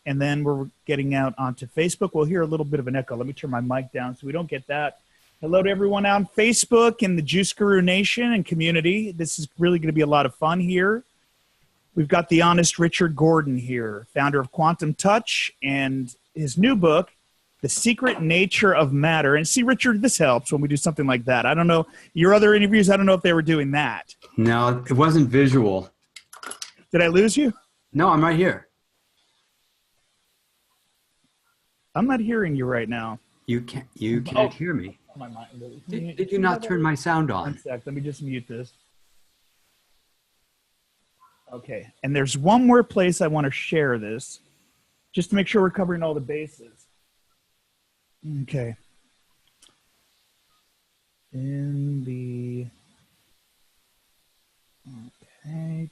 and then we're getting out onto Facebook. We'll hear a little bit of an echo. Let me turn my mic down so we don't get that. Hello to everyone on Facebook and the Juice Guru Nation and community. This is really going to be a lot of fun here. We've got the honest Richard Gordon here, founder of Quantum Touch, and his new book, The Secret Nature of Matter. And see, Richard, this helps when we do something like that. I don't know, your other interviews, I don't know if they were doing that. No, it wasn't visual. Did I lose you? No, I'm right here. I'm not hearing you right now. You can't hear me. Did you not turn my sound on? 1 sec, let me just mute this. Okay, and there's one more place I want to share this, just to make sure we're covering all the bases. Okay. Okay,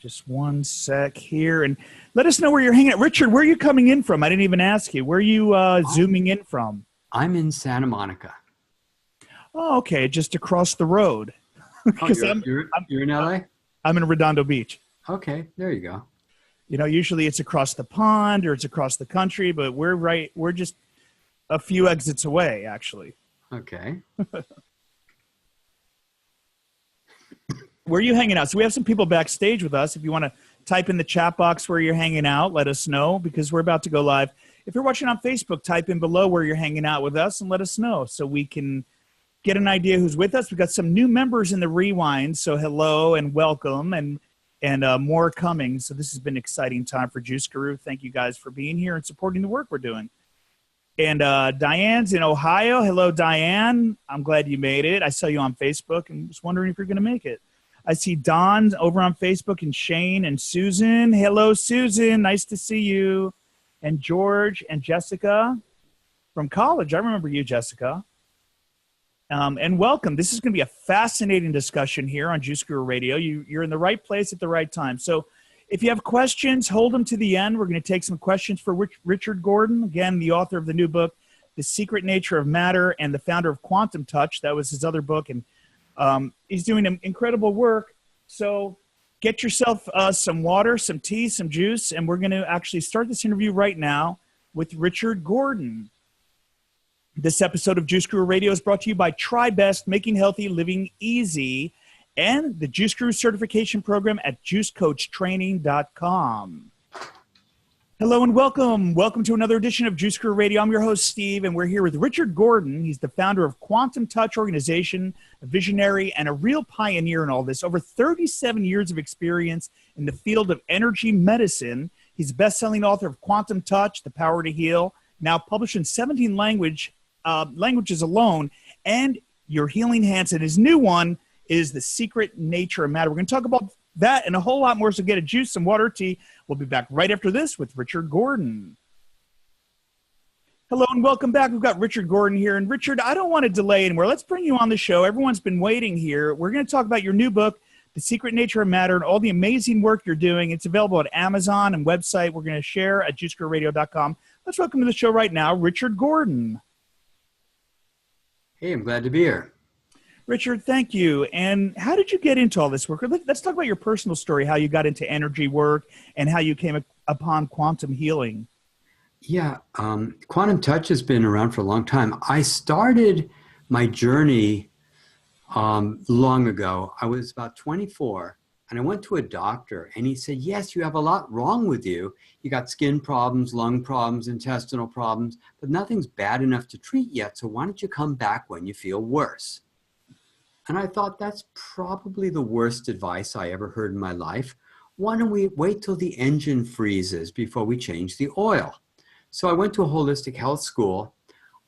just 1 sec here. And let us know where you're hanging out. Richard, where are you coming in from? I didn't even ask you. Where are you zooming in from? I'm in Santa Monica. Oh, okay, just across the road. You're in LA? I'm in Redondo Beach. Okay, there you go. You know, usually it's across the pond or it's across the country, but we're just a few exits away, actually. Okay. Where are you hanging out? So we have some people backstage with us. If you want to type in the chat box where you're hanging out, let us know, because we're about to go live. If you're watching on Facebook, type in below where you're hanging out with us and let us know so we can get an idea who's with us. We've got some new members in the Rewind, so hello and welcome, and more coming. So this has been an exciting time for Juice Guru. Thank you guys for being here and supporting the work we're doing. And Diane's in Ohio. Hello, Diane. I'm glad you made it. I saw you on Facebook and was wondering if you're going to make it. I see Don over on Facebook and Shane and Susan. Hello, Susan. Nice to see you. And George and Jessica from college. I remember you, Jessica. And welcome. This is going to be a fascinating discussion here on Juice Guru Radio. You're in the right place at the right time. So if you have questions, hold them to the end. We're going to take some questions for Richard Gordon, again, the author of the new book, The Secret Nature of Matter, and the founder of Quantum Touch. That was his other book. And he's doing incredible work. So get yourself some water, some tea, some juice, and we're going to actually start this interview right now with Richard Gordon. This episode of Juice Guru Radio is brought to you by TriBest, Making Healthy Living Easy, and the Juice Guru certification program at juicecoachtraining.com. Hello and welcome. Welcome to another edition of Juice Guru Radio. I'm your host, Steve, and we're here with Richard Gordon. He's the founder of Quantum Touch Organization, a visionary and a real pioneer in all this. Over 37 years of experience in the field of energy medicine. He's a best-selling author of Quantum Touch, The Power to Heal, now published in 17 languages alone, and Your Healing Hands. And his new one is The Secret Nature of Matter. We're going to talk about that and a whole lot more, so get a juice, some water, tea. We'll be back right after this with Richard Gordon. Hello and welcome back. We've got Richard Gordon here. And Richard, I don't want to delay anymore. Let's bring you on the show. Everyone's been waiting here. We're going to talk about your new book, The Secret Nature of Matter, and all the amazing work you're doing. It's available at Amazon and website we're going to share at juicegururadio.com. Let's welcome to the show right now, Richard Gordon. Hey, I'm glad to be here. Richard, thank you. And how did you get into all this work? Let's talk about your personal story, how you got into energy work and how you came upon quantum healing. Yeah, Quantum Touch has been around for a long time. I started my journey long ago. I was about 24, and I went to a doctor, and he said, yes, you have a lot wrong with you. You got skin problems, lung problems, intestinal problems, but nothing's bad enough to treat yet, so why don't you come back when you feel worse? And I thought, that's probably the worst advice I ever heard in my life. Why don't we wait till the engine freezes before we change the oil? So I went to a holistic health school.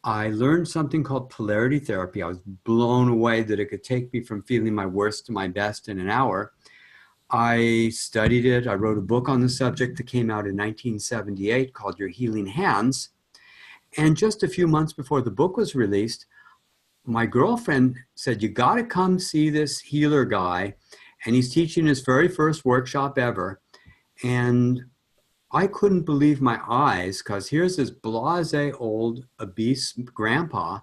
I learned something called polarity therapy. I was blown away that it could take me from feeling my worst to my best in an hour. I studied it. I wrote a book on the subject that came out in 1978 called Your Healing Hands. And just a few months before the book was released, my girlfriend said, you got to come see this healer guy. And he's teaching his very first workshop ever. And I couldn't believe my eyes, because here's this blasé old obese grandpa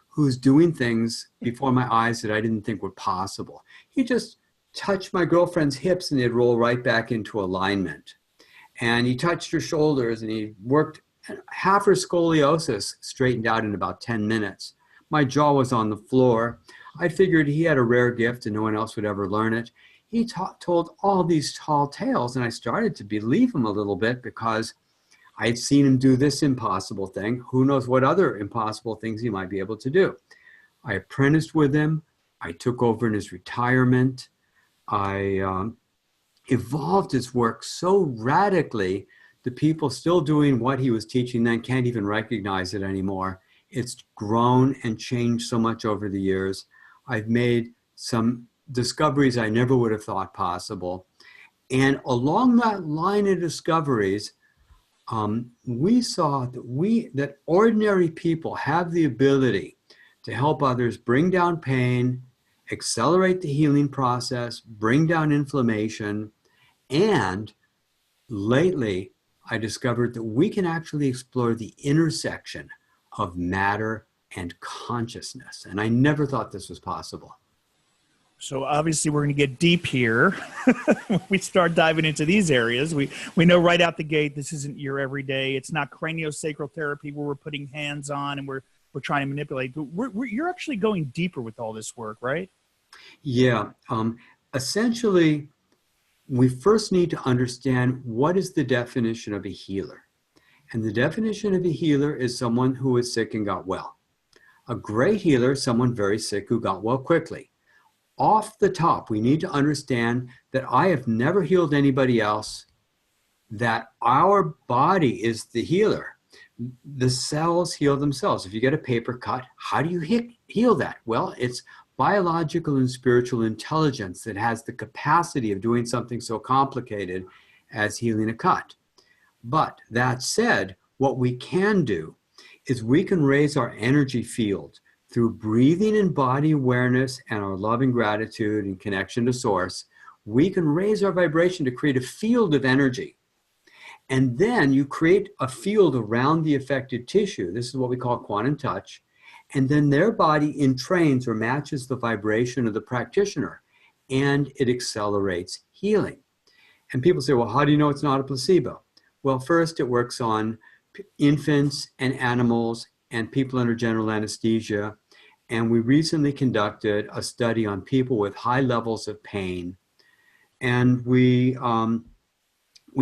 who's doing things before my eyes that I didn't think were possible. He just touched my girlfriend's hips and they'd roll right back into alignment. And he touched her shoulders and he worked half her scoliosis straightened out in about 10 minutes. My jaw was on the floor. I figured he had a rare gift and no one else would ever learn it. He told all these tall tales, and I started to believe him a little bit because I had seen him do this impossible thing. Who knows what other impossible things he might be able to do. I apprenticed with him. I took over in his retirement. I evolved his work so radically that people still doing what he was teaching then can't even recognize it anymore. It's grown and changed so much over the years. I've made some discoveries I never would have thought possible. And along that line of discoveries, we saw that ordinary people have the ability to help others bring down pain, accelerate the healing process, bring down inflammation. And lately, I discovered that we can actually explore the intersection of matter and consciousness. And I never thought this was possible. So obviously we're going to get deep here. When we start diving into these areas, we know right out the gate, this isn't your everyday. It's not craniosacral therapy where we're putting hands on and we're trying to manipulate. But you're actually going deeper with all this work, right? Yeah. Essentially, we first need to understand what is the definition of a healer. And the definition of a healer is someone who is sick and got well. A great healer is someone very sick who got well quickly. Off the top, we need to understand that I have never healed anybody else, that our body is the healer. The cells heal themselves. If you get a paper cut, how do you heal that? Well, it's biological and spiritual intelligence that has the capacity of doing something so complicated as healing a cut. But that said, what we can do is we can raise our energy field through breathing and body awareness and our loving gratitude and connection to source. We can raise our vibration to create a field of energy. And then you create a field around the affected tissue. This is what we call quantum touch. And then their body entrains or matches the vibration of the practitioner, and it accelerates healing. And people say, well, how do you know it's not a placebo? Well, first, it works on infants and animals and people under general anesthesia. And we recently conducted a study on people with high levels of pain. And we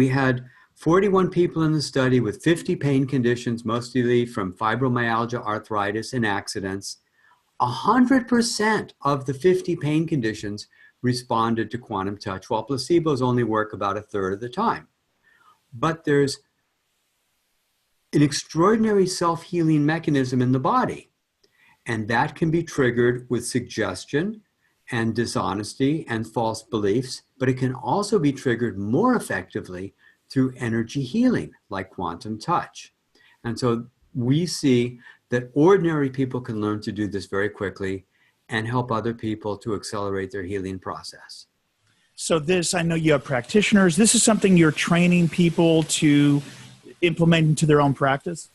had 41 people in the study with 50 pain conditions, mostly from fibromyalgia, arthritis, and accidents. 100% of the 50 pain conditions responded to quantum touch, while placebos only work about a third of the time. But there's an extraordinary self-healing mechanism in the body. And that can be triggered with suggestion and dishonesty and false beliefs, but it can also be triggered more effectively through energy healing, like quantum touch. And so we see that ordinary people can learn to do this very quickly and help other people to accelerate their healing process. So this, I know you have practitioners. This is something you're training people to implement into their own practice?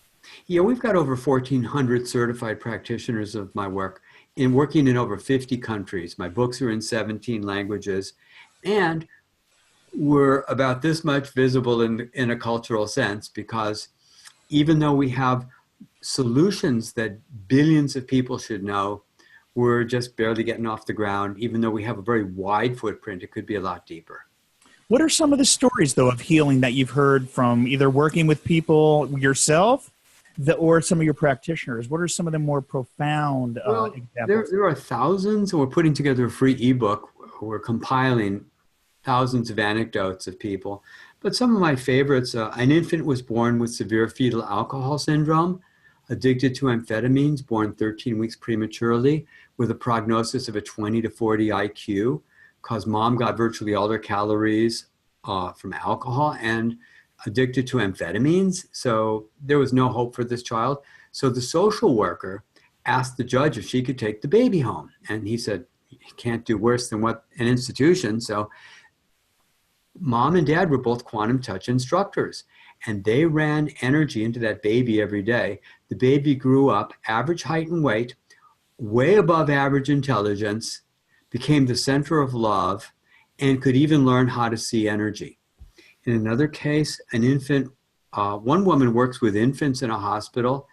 Yeah, we've got over 1,400 certified practitioners of my work working in over 50 countries. My books are in 17 languages, and we're about this much visible in a cultural sense, because even though we have solutions that billions of people should know, we're just barely getting off the ground. Even though we have a very wide footprint, it could be a lot deeper. What are some of the stories, though, of healing that you've heard from either working with people yourself or some of your practitioners? What are some of the more profound examples? There are thousands, and we're putting together a free ebook. We're compiling thousands of anecdotes of people. But some of my favorites, an infant was born with severe fetal alcohol syndrome, addicted to amphetamines, born 13 weeks prematurely, with a prognosis of a 20 to 40 IQ, because mom got virtually all her calories from alcohol and addicted to amphetamines. So there was no hope for this child. So the social worker asked the judge if she could take the baby home. And he said, you can't do worse than what an institution. So mom and dad were both quantum touch instructors, and they ran energy into that baby every day. The baby grew up, average height and weight, way above average intelligence, became the center of love, and could even learn how to see energy. In another case, an infant, one woman works with infants in a hospital,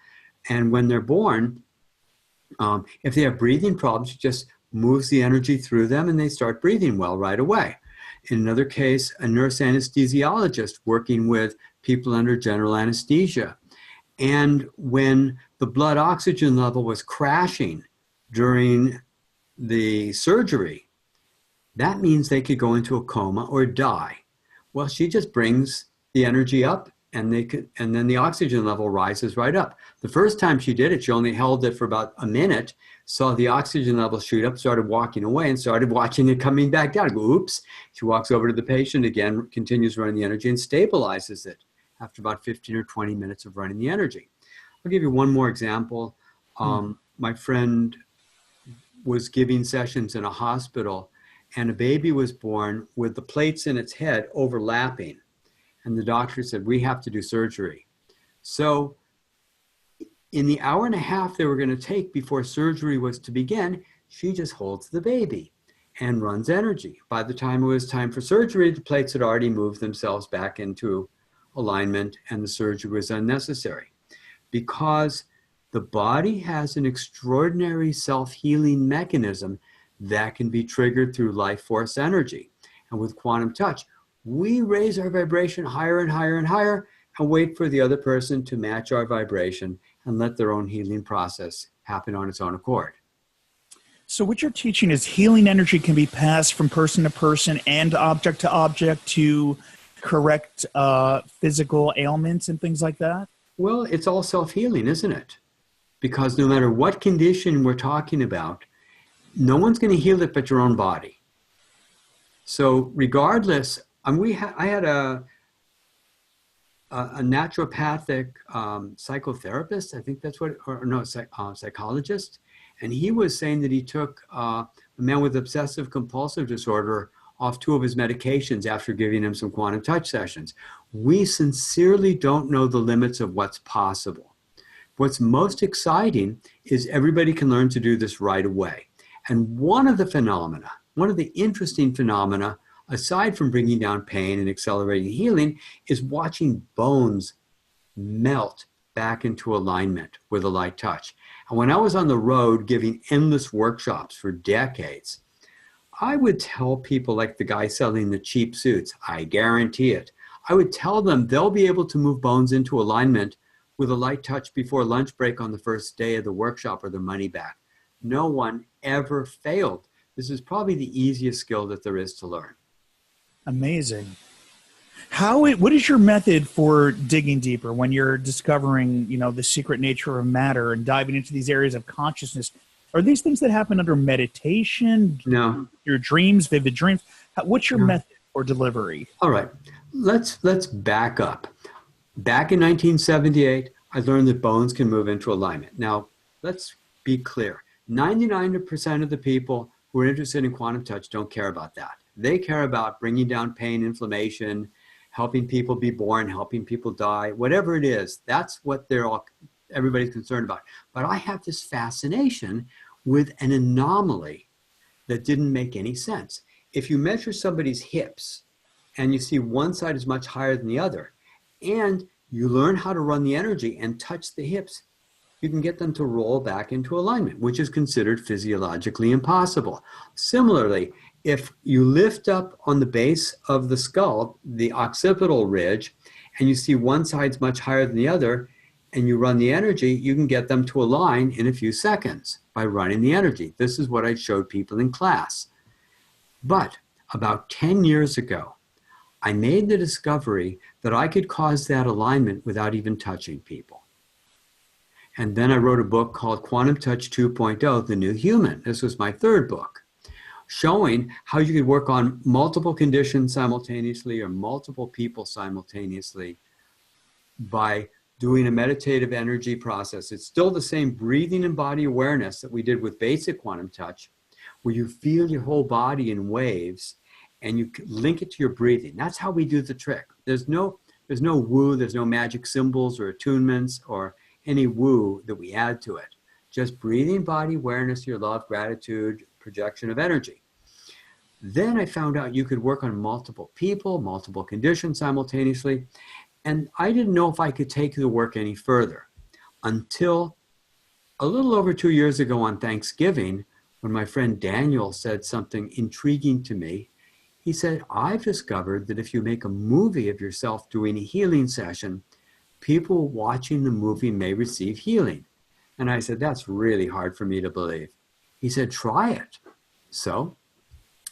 and when they're born, if they have breathing problems, she just moves the energy through them and they start breathing well right away. In another case, a nurse anesthesiologist working with people under general anesthesia. And when the blood oxygen level was crashing during the surgery, that means they could go into a coma or die. Well, she just brings the energy up and then the oxygen level rises right up. The first time she did it, she only held it for about a minute, saw the oxygen level shoot up, started walking away, and started watching it coming back down. Go, oops. She walks over to the patient again, continues running the energy, and stabilizes it after about 15 or 20 minutes of running the energy. I'll give you one more example. My friend was giving sessions in a hospital, and a baby was born with the plates in its head overlapping. And the doctor said, we have to do surgery. So in the hour and a half they were going to take before surgery was to begin, she just holds the baby and runs energy. By the time it was time for surgery, the plates had already moved themselves back into alignment and the surgery was unnecessary. Because the body has an extraordinary self-healing mechanism that can be triggered through life force energy. And with quantum touch, we raise our vibration higher and higher and higher and wait for the other person to match our vibration and let their own healing process happen on its own accord. So what you're teaching is healing energy can be passed from person to person and object to object to correct physical ailments and things like that? Well, it's all self-healing, isn't it? Because no matter what condition we're talking about, no one's going to heal it but your own body. So regardless, I had a naturopathic psychotherapist, I think that's what, or no, psychologist, and he was saying that he took a man with obsessive compulsive disorder off 2 of his medications after giving him some quantum touch sessions. We sincerely don't know the limits of what's possible. What's most exciting is everybody can learn to do this right away. And one of the interesting phenomena, aside from bringing down pain and accelerating healing, is watching bones melt back into alignment with a light touch. And when I was on the road giving endless workshops for decades, I would tell people like the guy selling the cheap suits, I guarantee it. I would tell them they'll be able to move bones into alignment with a light touch before lunch break on the first day of the workshop or their money back. No one ever failed. This is probably the easiest skill that there is to learn. Amazing. What is your method for digging deeper when you're discovering, the secret nature of matter and diving into these areas of consciousness? Are these things that happen under meditation? No. Your dreams, vivid dreams? What's your method for delivery? All right. Let's back up. Back in 1978, I learned that bones can move into alignment. Now, let's be clear. 99% of the people who are interested in quantum touch don't care about that. They care about bringing down pain, inflammation, helping people be born, helping people die, whatever it is. That's what everybody's concerned about. But I have this fascination with an anomaly that didn't make any sense. If you measure somebody's hips and you see one side is much higher than the other, and you learn how to run the energy and touch the hips, you can get them to roll back into alignment, which is considered physiologically impossible. Similarly, if you lift up on the base of the skull, the occipital ridge, and you see one side's much higher than the other, and you run the energy, you can get them to align in a few seconds by running the energy. This is what I showed people in class. But about 10 years ago, I made the discovery that I could cause that alignment without even touching people. And then I wrote a book called Quantum Touch 2.0, The New Human. This was my 3rd book, showing how you could work on multiple conditions simultaneously or multiple people simultaneously by doing a meditative energy process. It's still the same breathing and body awareness that we did with basic quantum touch, where you feel your whole body in waves and you link it to your breathing. That's how we do the trick. There's no woo, there's no magic symbols or attunements or any woo that we add to it. Just breathing, body awareness, your love, gratitude, projection of energy. Then I found out you could work on multiple people, multiple conditions simultaneously. And I didn't know if I could take the work any further until a little over 2 years ago on Thanksgiving, when my friend Daniel said something intriguing to me. He said, I've discovered that if you make a movie of yourself doing a healing session, people watching the movie may receive healing. And I said, that's really hard for me to believe. He said, try it. So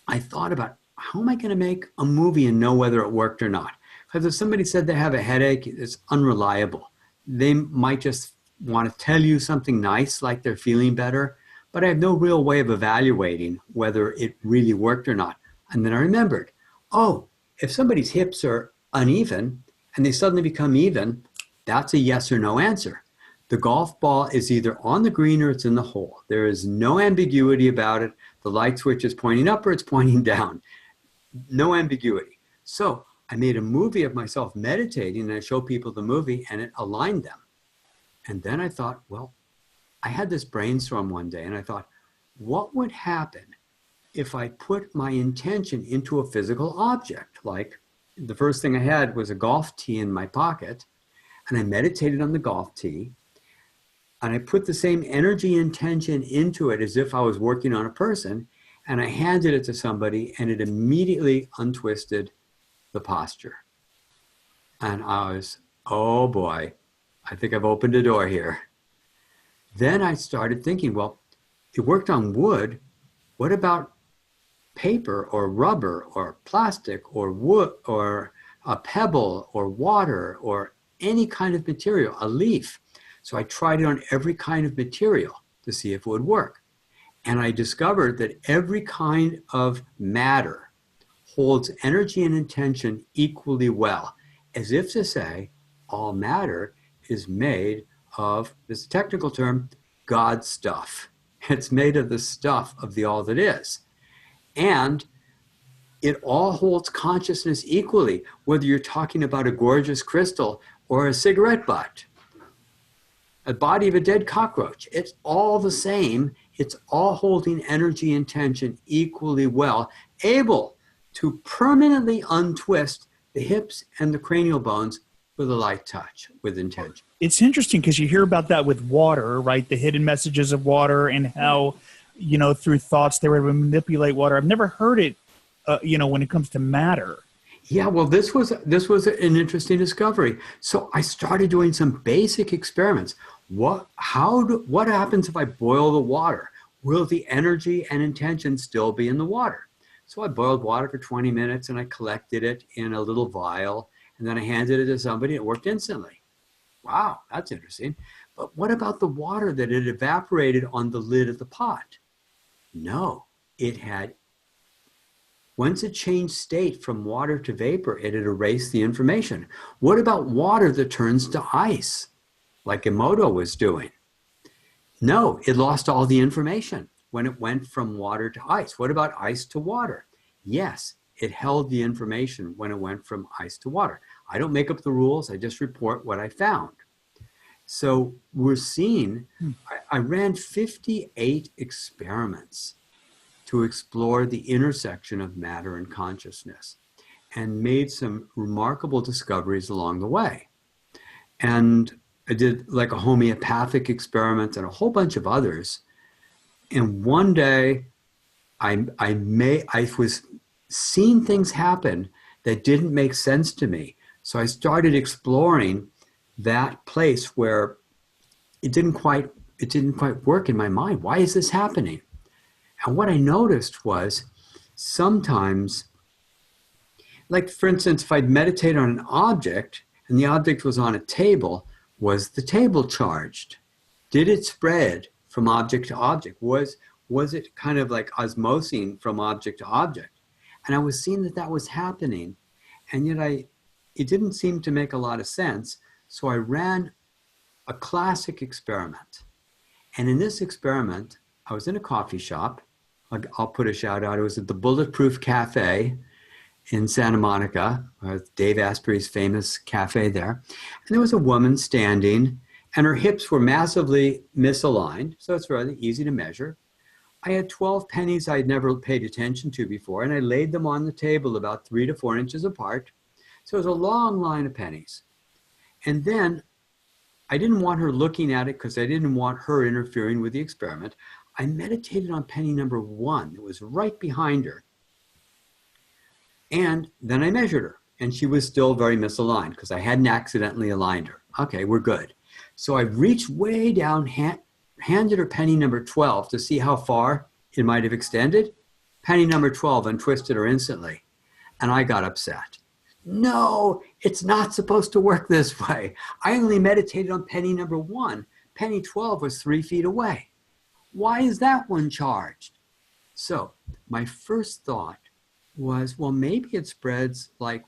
I thought about, how am I going to make a movie and know whether it worked or not? Because if somebody said they have a headache, it's unreliable. They might just want to tell you something nice, like they're feeling better, but I have no real way of evaluating whether it really worked or not. And then I remembered, oh, if somebody's hips are uneven and they suddenly become even, that's a yes or no answer. The golf ball is either on the green or it's in the hole. There is no ambiguity about it. The light switch is pointing up or it's pointing down. No ambiguity. So I made a movie of myself meditating, and I show people the movie, and it aligned them. And then I thought, well, I had this brainstorm one day, and I thought, what would happen if I put my intention into a physical object? Like, the first thing I had was a golf tee in my pocket, and I meditated on the golf tee, and I put the same energy intention into it as if I was working on a person, and I handed it to somebody, and it immediately untwisted the posture. And I was, oh boy, I think I've opened a door here. Then I started thinking, well, it worked on wood. What about paper or rubber or plastic or wood or a pebble or water or any kind of material, a leaf? So I tried it on every kind of material to see if it would work. And I discovered that every kind of matter holds energy and intention equally well, as if to say, all matter is made of, this is a technical term, God stuff. It's made of the stuff of the all that is. And it all holds consciousness equally, whether you're talking about a gorgeous crystal or a cigarette butt, a body of a dead cockroach. It's all the same. It's all holding energy and tension equally well, able to permanently untwist the hips and the cranial bones with a light touch, with intention. It's interesting because you hear about that with water, right? The hidden messages of water and how, through thoughts they were able to manipulate water. I've never heard it, when it comes to matter. Yeah, well, this was an interesting discovery. So I started doing some basic experiments. What happens if I boil the water? Will the energy and intention still be in the water? So I boiled water for 20 minutes and I collected it in a little vial, and then I handed it to somebody. It worked instantly. Wow, that's interesting. But what about the water that had evaporated on the lid of the pot? No, once it changed state from water to vapor, it had erased the information. What about water that turns to ice, like Emoto was doing? No, it lost all the information when it went from water to ice. What about ice to water? Yes, it held the information when it went from ice to water. I don't make up the rules. I just report what I found. So we're seeing, I ran 58 experiments to explore the intersection of matter and consciousness, and made some remarkable discoveries along the way. And I did like a homeopathic experiment and a whole bunch of others. And one day I was seeing things happen that didn't make sense to me. So I started exploring that place where it didn't quite work in my mind. Why is this happening? And what I noticed was sometimes, like for instance, if I'd meditate on an object and the object was on a table, was the table charged? Did it spread from object to object? Was it kind of like osmosing from object to object? And I was seeing that was happening, and yet it didn't seem to make a lot of sense. So I ran a classic experiment. And in this experiment, I was in a coffee shop. I'll put a shout out. It was at the Bulletproof Cafe in Santa Monica, Dave Asprey's famous cafe there. And there was a woman standing, and her hips were massively misaligned, so it's really easy to measure. I had 12 pennies I'd never paid attention to before, and I laid them on the table about 3 to 4 inches apart. So it was a long line of pennies. And then I didn't want her looking at it because I didn't want her interfering with the experiment. I meditated on penny number 1. It was right behind her. And then I measured her, and she was still very misaligned because I hadn't accidentally aligned her. Okay, we're good. So I reached way down, handed her penny number 12 to see how far it might have extended. Penny number 12 untwisted her instantly, and I got upset. No, it's not supposed to work this way. I only meditated on penny number 1. Penny 12 was 3 feet away. Why is that one charged? So my first thought was, well, maybe it spreads like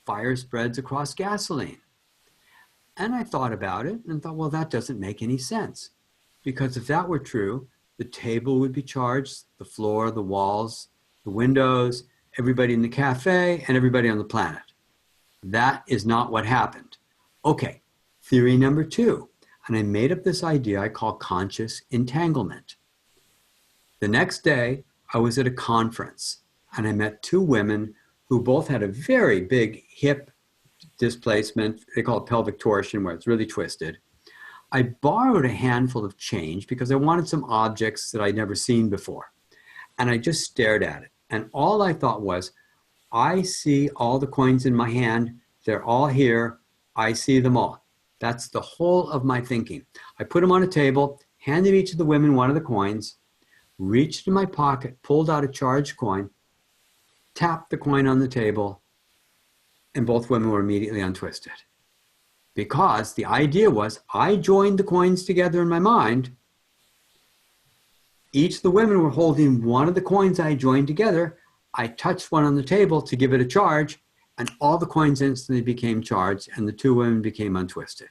fire spreads across gasoline. And I thought about it and thought, well, that doesn't make any sense. Because if that were true, the table would be charged, the floor, the walls, the windows, everybody in the cafe, and everybody on the planet. That is not what happened. Okay, theory number 2. And I made up this idea I call conscious entanglement. The next day, I was at a conference, and I met 2 women who both had a very big hip displacement. They call it pelvic torsion, where it's really twisted. I borrowed a handful of change because I wanted some objects that I'd never seen before. And I just stared at it. And all I thought was, I see all the coins in my hand. They're all here. I see them all. That's the whole of my thinking. I put them on a table, handed each of the women one of the coins, reached in my pocket, pulled out a charged coin, tapped the coin on the table, and both women were immediately untwisted. Because the idea was, I joined the coins together in my mind. Each of the women were holding one of the coins I joined together. I touched one on the table to give it a charge, and all the coins instantly became charged, and the 2 women became untwisted.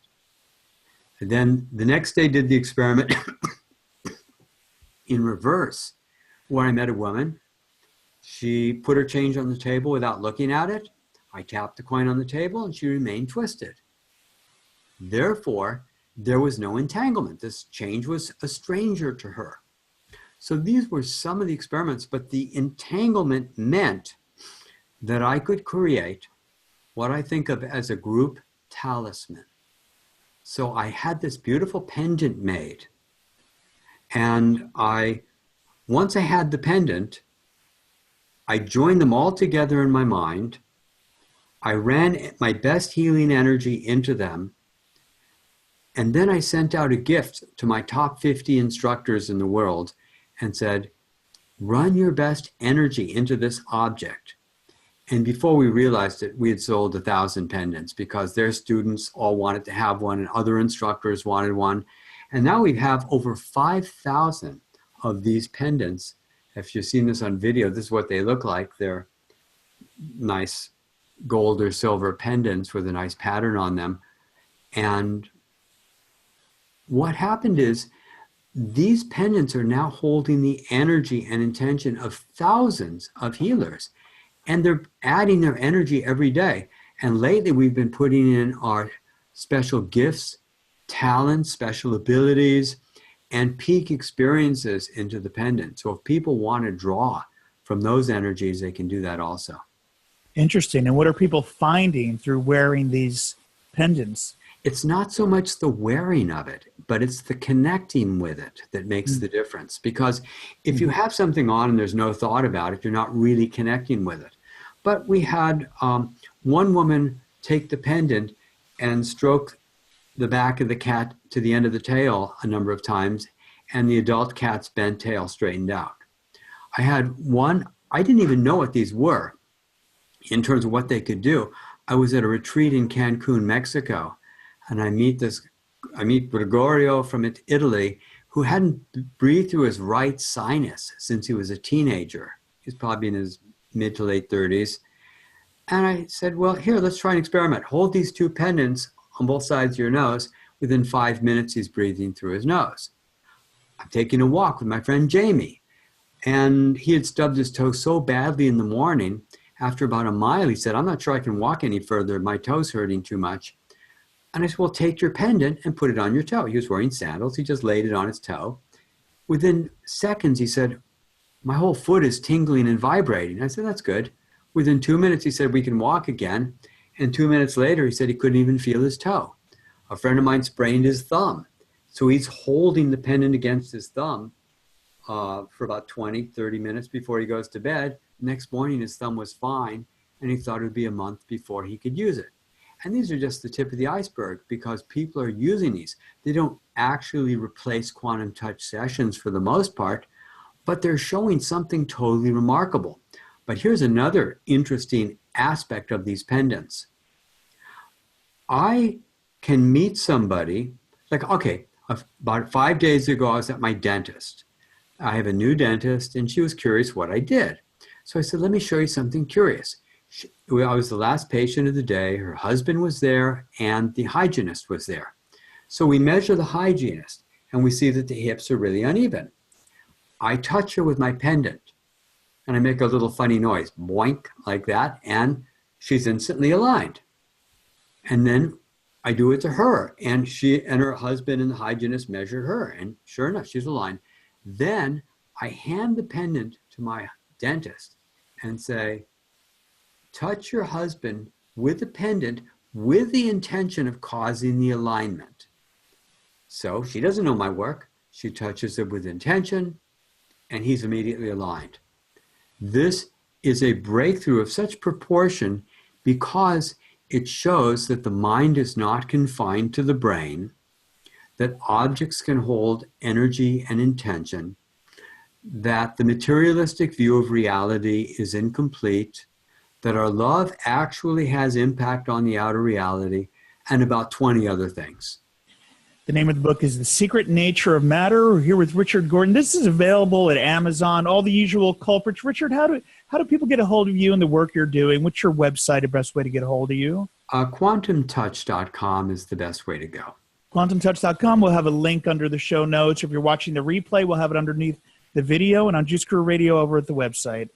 And then the next day did the experiment in reverse, where I met a woman. She put her change on the table without looking at it. I tapped the coin on the table, and she remained twisted. Therefore, there was no entanglement. This change was a stranger to her. So these were some of the experiments, but the entanglement meant that I could create what I think of as a group talisman. So I had this beautiful pendant made. And once I had the pendant, I joined them all together in my mind. I ran my best healing energy into them. And then I sent out a gift to my top 50 instructors in the world and said, run your best energy into this object. And before we realized it, we had sold 1,000 pendants because their students all wanted to have one and other instructors wanted one. And now we have over 5,000 of these pendants. If you've seen this on video, this is what they look like. They're nice gold or silver pendants with a nice pattern on them. And what happened is these pendants are now holding the energy and intention of thousands of healers. And they're adding their energy every day. And lately we've been putting in our special gifts, talents, special abilities, and peak experiences into the pendant. So if people want to draw from those energies, they can do that also. Interesting. And what are people finding through wearing these pendants? It's not so much the wearing of it, but it's the connecting with it that makes the difference. Because if you have something on and there's no thought about it, you're not really connecting with it. But we had one woman take the pendant and stroke the back of the cat to the end of the tail a number of times, and the adult cat's bent tail straightened out. I had one, I didn't even know what these were in terms of what they could do. I was at a retreat in Cancun, Mexico, and I meet Gregorio from Italy, who hadn't breathed through his right sinus since he was a teenager. He's probably in his mid to late 30s. And I said, well, here, let's try an experiment. Hold these 2 pendants on both sides of your nose. Within 5 minutes, he's breathing through his nose. I'm taking a walk with my friend Jamie. And he had stubbed his toe so badly in the morning, after about a mile, he said, I'm not sure I can walk any further. My toe's hurting too much. And I said, well, take your pendant and put it on your toe. He was wearing sandals. He just laid it on his toe. Within seconds, he said, my whole foot is tingling and vibrating. I said, that's good. Within 2 minutes, he said, we can walk again. And 2 minutes later, he said he couldn't even feel his toe. A friend of mine sprained his thumb. So he's holding the pendant against his thumb for about 20, 30 minutes before he goes to bed. Next morning, his thumb was fine, and he thought it would be a month before he could use it. And these are just the tip of the iceberg because people are using these. They don't actually replace quantum touch sessions for the most part, but they're showing something totally remarkable. But here's another interesting aspect of these pendants. I can meet somebody, like, okay, about 5 days ago, I was at my dentist. I have a new dentist, and she was curious what I did. So I said, let me show you something curious. I was the last patient of the day. Her husband was there, and the hygienist was there. So we measure the hygienist, and we see that the hips are really uneven. I touch her with my pendant, and I make a little funny noise, boink, like that, and she's instantly aligned. And then I do it to her, and she and her husband and the hygienist measured her, and sure enough, she's aligned. Then I hand the pendant to my dentist and say, touch your husband with the pendant with the intention of causing the alignment. So she doesn't know my work. She touches it with intention, and he's immediately aligned. This is a breakthrough of such proportion because it shows that the mind is not confined to the brain, that objects can hold energy and intention, that the materialistic view of reality is incomplete, that our love actually has impact on the outer reality, and about 20 other things. The name of the book is The Secret Nature of Matter. We're here with Richard Gordon. This is available at Amazon, all the usual culprits. Richard, how do people get a hold of you and the work you're doing? What's your website, the best way to get a hold of you? QuantumTouch.com is the best way to go. QuantumTouch.com. We'll have a link under the show notes. If you're watching the replay, we'll have it underneath the video and on Juice Crew Radio over at the website.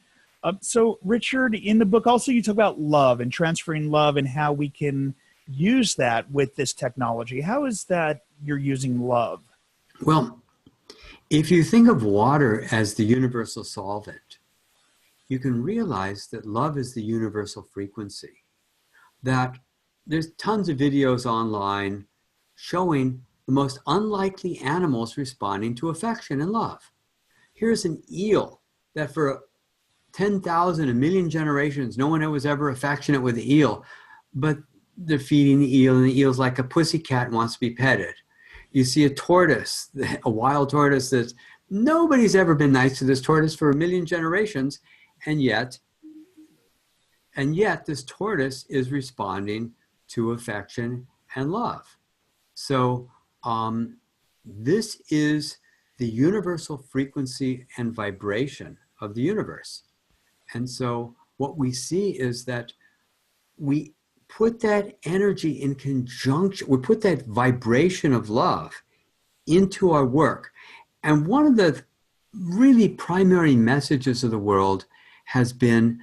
So, Richard, in the book, also you talk about love and transferring love and how we can use that with this technology. How is that you're using love? Well, if you think of water as the universal solvent, you can realize that love is the universal frequency. That there's tons of videos online showing the most unlikely animals responding to affection and love. Here's an eel that for 10,000, a million generations, no one was ever affectionate with the eel, but they're feeding the eel, and the eel's like a pussycat and wants to be petted. You see a tortoise, a wild tortoise that nobody's ever been nice to this tortoise for a million generations, and yet this tortoise is responding to affection and love. So this is the universal frequency and vibration of the universe. And so what we see is that we put that energy in conjunction, we put that vibration of love into our work. And one of the really primary messages of the world has been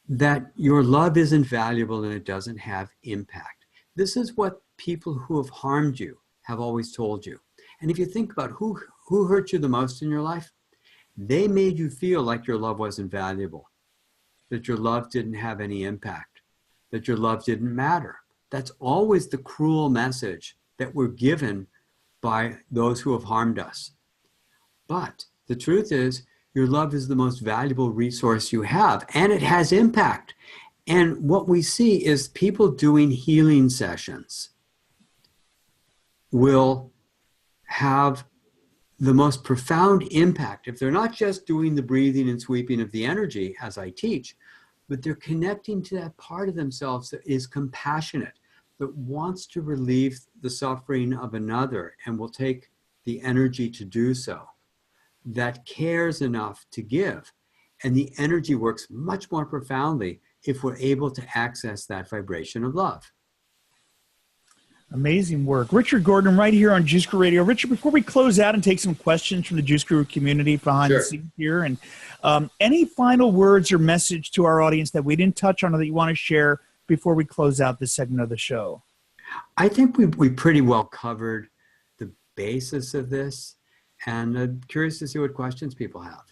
that your love isn't valuable and it doesn't have impact. This is what people who have harmed you have always told you. And if you think about who hurt you the most in your life, they made you feel like your love wasn't valuable, that your love didn't have any impact, that your love didn't matter. That's always the cruel message that we're given by those who have harmed us. But the truth is, your love is the most valuable resource you have, and it has impact. And what we see is people doing healing sessions will have the most profound impact if they're not just doing the breathing and sweeping of the energy, as I teach, but they're connecting to that part of themselves that is compassionate, that wants to relieve the suffering of another and will take the energy to do so, that cares enough to give. And the energy works much more profoundly if we're able to access that vibration of love. Amazing work. Richard Gordon right here on Juice Crew Radio. Richard, before we close out and take some questions from the Juice Crew community behind the scenes here, and any final words or message to our audience that we didn't touch on or that you want to share before we close out this segment of the show? I think we pretty well covered the basis of this. And curious to see what questions people have.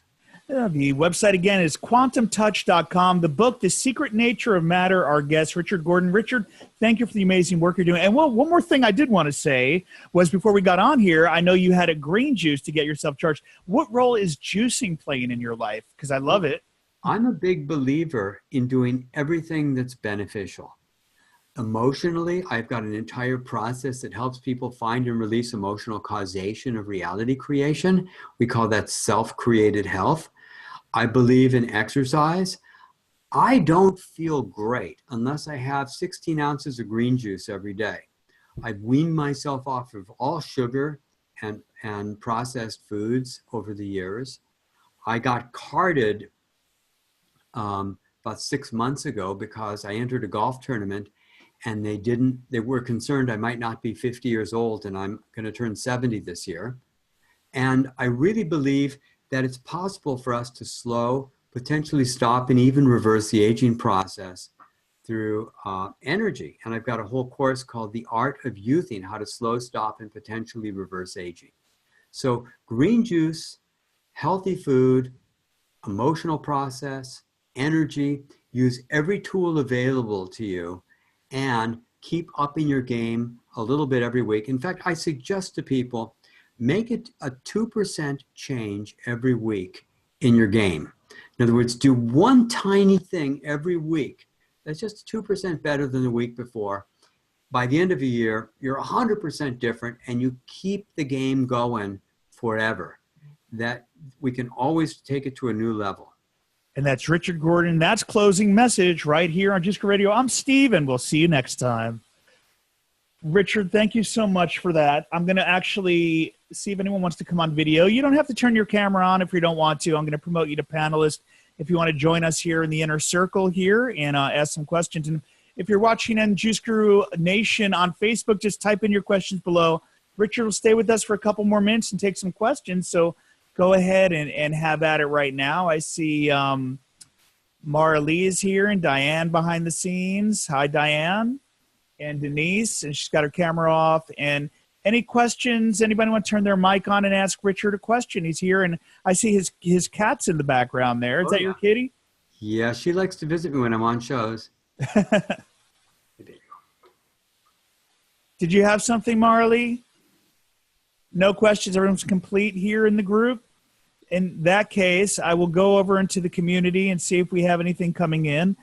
The website again is quantumtouch.com. The book, The Secret Nature of Matter, our guest, Richard Gordon. Richard, thank you for the amazing work you're doing. And one more thing I did want to say was before we got on here, I know you had a green juice to get yourself charged. What role is juicing playing in your life? Because I love it. I'm a big believer in doing everything that's beneficial. Emotionally, I've got an entire process that helps people find and release emotional causation of reality creation. We call that self-created health. I believe in exercise. I don't feel great unless I have 16 ounces of green juice every day. I've weaned myself off of all sugar and processed foods over the years. I got carded about 6 months ago because I entered a golf tournament and they were concerned I might not be 50 years old, and I'm going to turn 70 this year. And I really believe that it's possible for us to slow, potentially stop, and even reverse the aging process through energy. And I've got a whole course called The Art of Youthing, how to slow, stop, and potentially reverse aging. So green juice, healthy food, emotional process, energy, use every tool available to you, and keep upping your game a little bit every week. In fact, I suggest to people, make it a 2% change every week in your game. In other words, do one tiny thing every week that's just 2% better than the week before. By the end of a year, you're 100% different, and you keep the game going forever. That we can always take it to a new level. And that's Richard Gordon. That's closing message right here on Juice Radio. I'm Steve, and we'll see you next time. Richard, thank you so much for that. I'm going to actually see if anyone wants to come on video. You don't have to turn your camera on if you don't want to. I'm going to promote you to panelist if you want to join us here in the inner circle here and ask some questions. And if you're watching in Juice Guru Nation on Facebook, just type in your questions below. Richard will stay with us for a couple more minutes and take some questions. So go ahead and have at it right now. I see Mara Lee is here and Diane behind the scenes. Hi, Diane. And Denise, and she's got her camera off. And any questions? Anybody want to turn their mic on and ask Richard a question? He's here, and I see his cat's in the background there. Is that your kitty? Yeah, she likes to visit me when I'm on shows. There you go. Did you have something, Marley? No questions. Everyone's complete here in the group. In that case, I will go over into the community and see if we have anything coming in.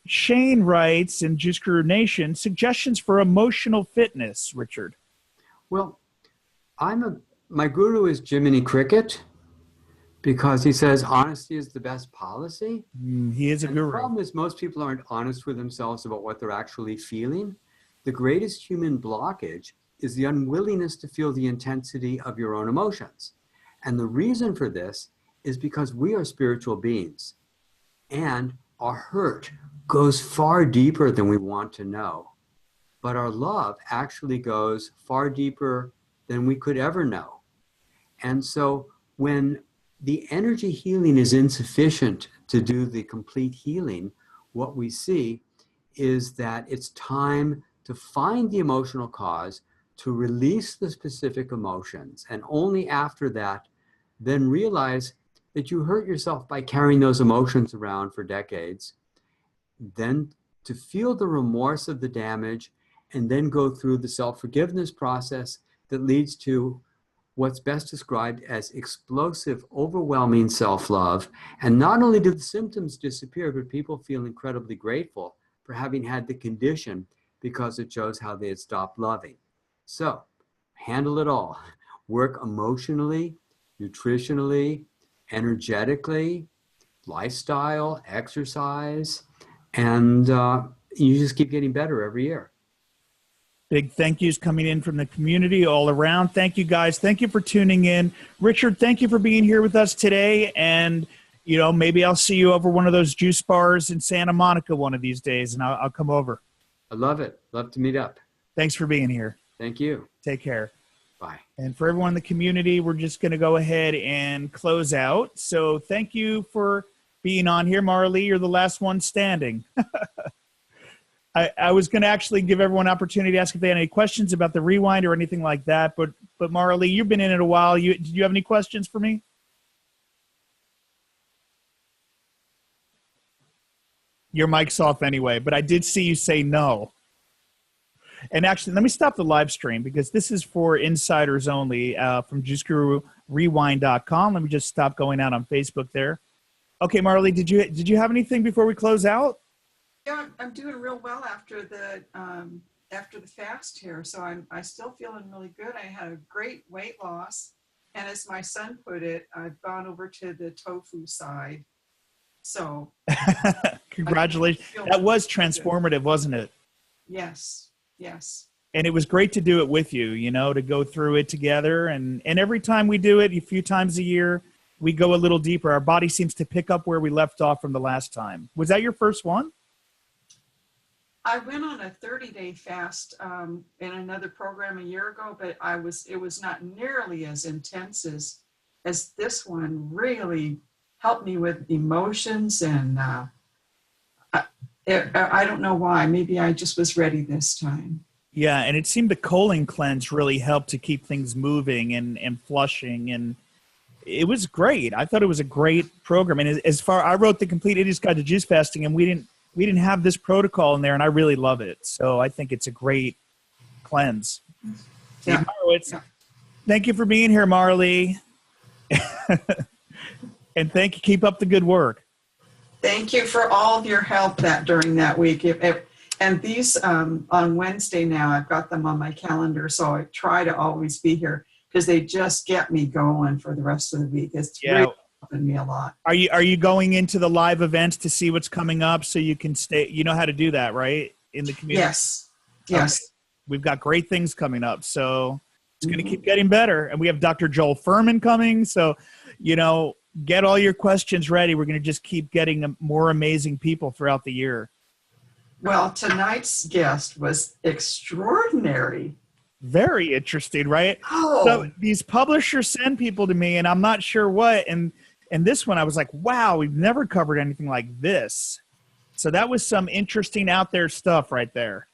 Shane writes in Juice Guru Nation, suggestions for emotional fitness, Richard. Well, my guru is Jiminy Cricket, because he says honesty is the best policy. He is a guru. The problem is most people aren't honest with themselves about what they're actually feeling. The greatest human blockage is the unwillingness to feel the intensity of your own emotions. And the reason for this is because we are spiritual beings, and our hurt goes far deeper than we want to know. But our love actually goes far deeper than we could ever know. And so when the energy healing is insufficient to do the complete healing, what we see is that it's time to find the emotional cause, to release the specific emotions, and only after that, then realize that you hurt yourself by carrying those emotions around for decades, then to feel the remorse of the damage, and then go through the self-forgiveness process that leads to what's best described as explosive, overwhelming self-love. And not only do the symptoms disappear, but people feel incredibly grateful for having had the condition, because it shows how they had stopped loving. So handle it all. Work emotionally, nutritionally, energetically, lifestyle, exercise, and you just keep getting better every year. Big thank yous coming in from the community all around. Thank you, guys. Thank you for tuning in. Richard, thank you for being here with us today. And, you know, maybe I'll see you over one of those juice bars in Santa Monica one of these days, and I'll come over. I love it. Love to meet up. Thanks for being here. Thank you. Take care. Bye. And for everyone in the community, we're just going to go ahead and close out. So thank you for being on here. Marley, you're the last one standing. I was going to actually give everyone an opportunity to ask if they had any questions about the rewind or anything like that, but But Marley, you've been in it a while. Did you have any questions for me? Your mic's off anyway, but I did see you say no. And actually, let me stop the live stream because this is for insiders only from JuiceGuruRewind.com. Let me just stop going out on Facebook there. Okay, Marley, did you have anything before we close out? Yeah, I'm doing real well after the fast here, so I still feeling really good. I had a great weight loss, and as my son put it, I've gone over to the tofu side. So, congratulations! That was transformative, wasn't it? Yes, yes. And it was great to do it with you. You know, to go through it together, and every time we do it, a few times a year, we go a little deeper. Our body seems to pick up where we left off from the last time. Was that your first one? I went on a 30-day fast in another program a year ago, but it was not nearly as intense as this one. Really helped me with emotions, and I don't know why. Maybe I just was ready this time. Yeah, and it seemed the colon cleanse really helped to keep things moving and flushing, and it was great. I thought it was a great program. And I wrote the Complete Idiot's Guide to Juice Fasting, and we didn't have this protocol in there, and I really love it. So I think it's a great cleanse. Yeah. Thank you for being here, Marley. And thank you. Keep up the good work. Thank you for all of your help during that week. And these on Wednesday now, I've got them on my calendar, so I try to always be here because they just get me going for the rest of the week. It's really helping me a lot. Are you going into the live events to see what's coming up so you can stay? You know how to do that, right? In the community? Yes. Yes. Okay. We've got great things coming up, so it's going to keep getting better. And we have Dr. Joel Furman coming, so, get all your questions ready. We're going to just keep getting more amazing people throughout the year. Well, tonight's guest was extraordinary. Very interesting, right? Oh. So these publishers send people to me, and I'm not sure what. And this one, I was like, wow, we've never covered anything like this. So that was some interesting out there stuff right there.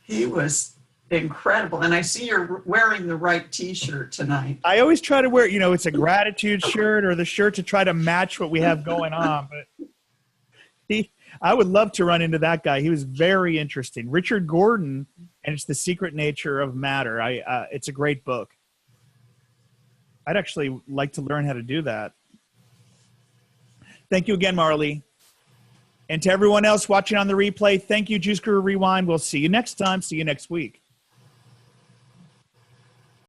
He was incredible. And I see you're wearing the right T-shirt tonight. I always try to wear, it's a gratitude shirt or the shirt to try to match what we have going on. But I would love to run into that guy. He was very interesting. Richard Gordon, and it's The Secret Nature of Matter. It's a great book. I'd actually like to learn how to do that. Thank you again, Marley. And to everyone else watching on the replay, thank you, Juice Guru Rewind. We'll see you next time. See you next week.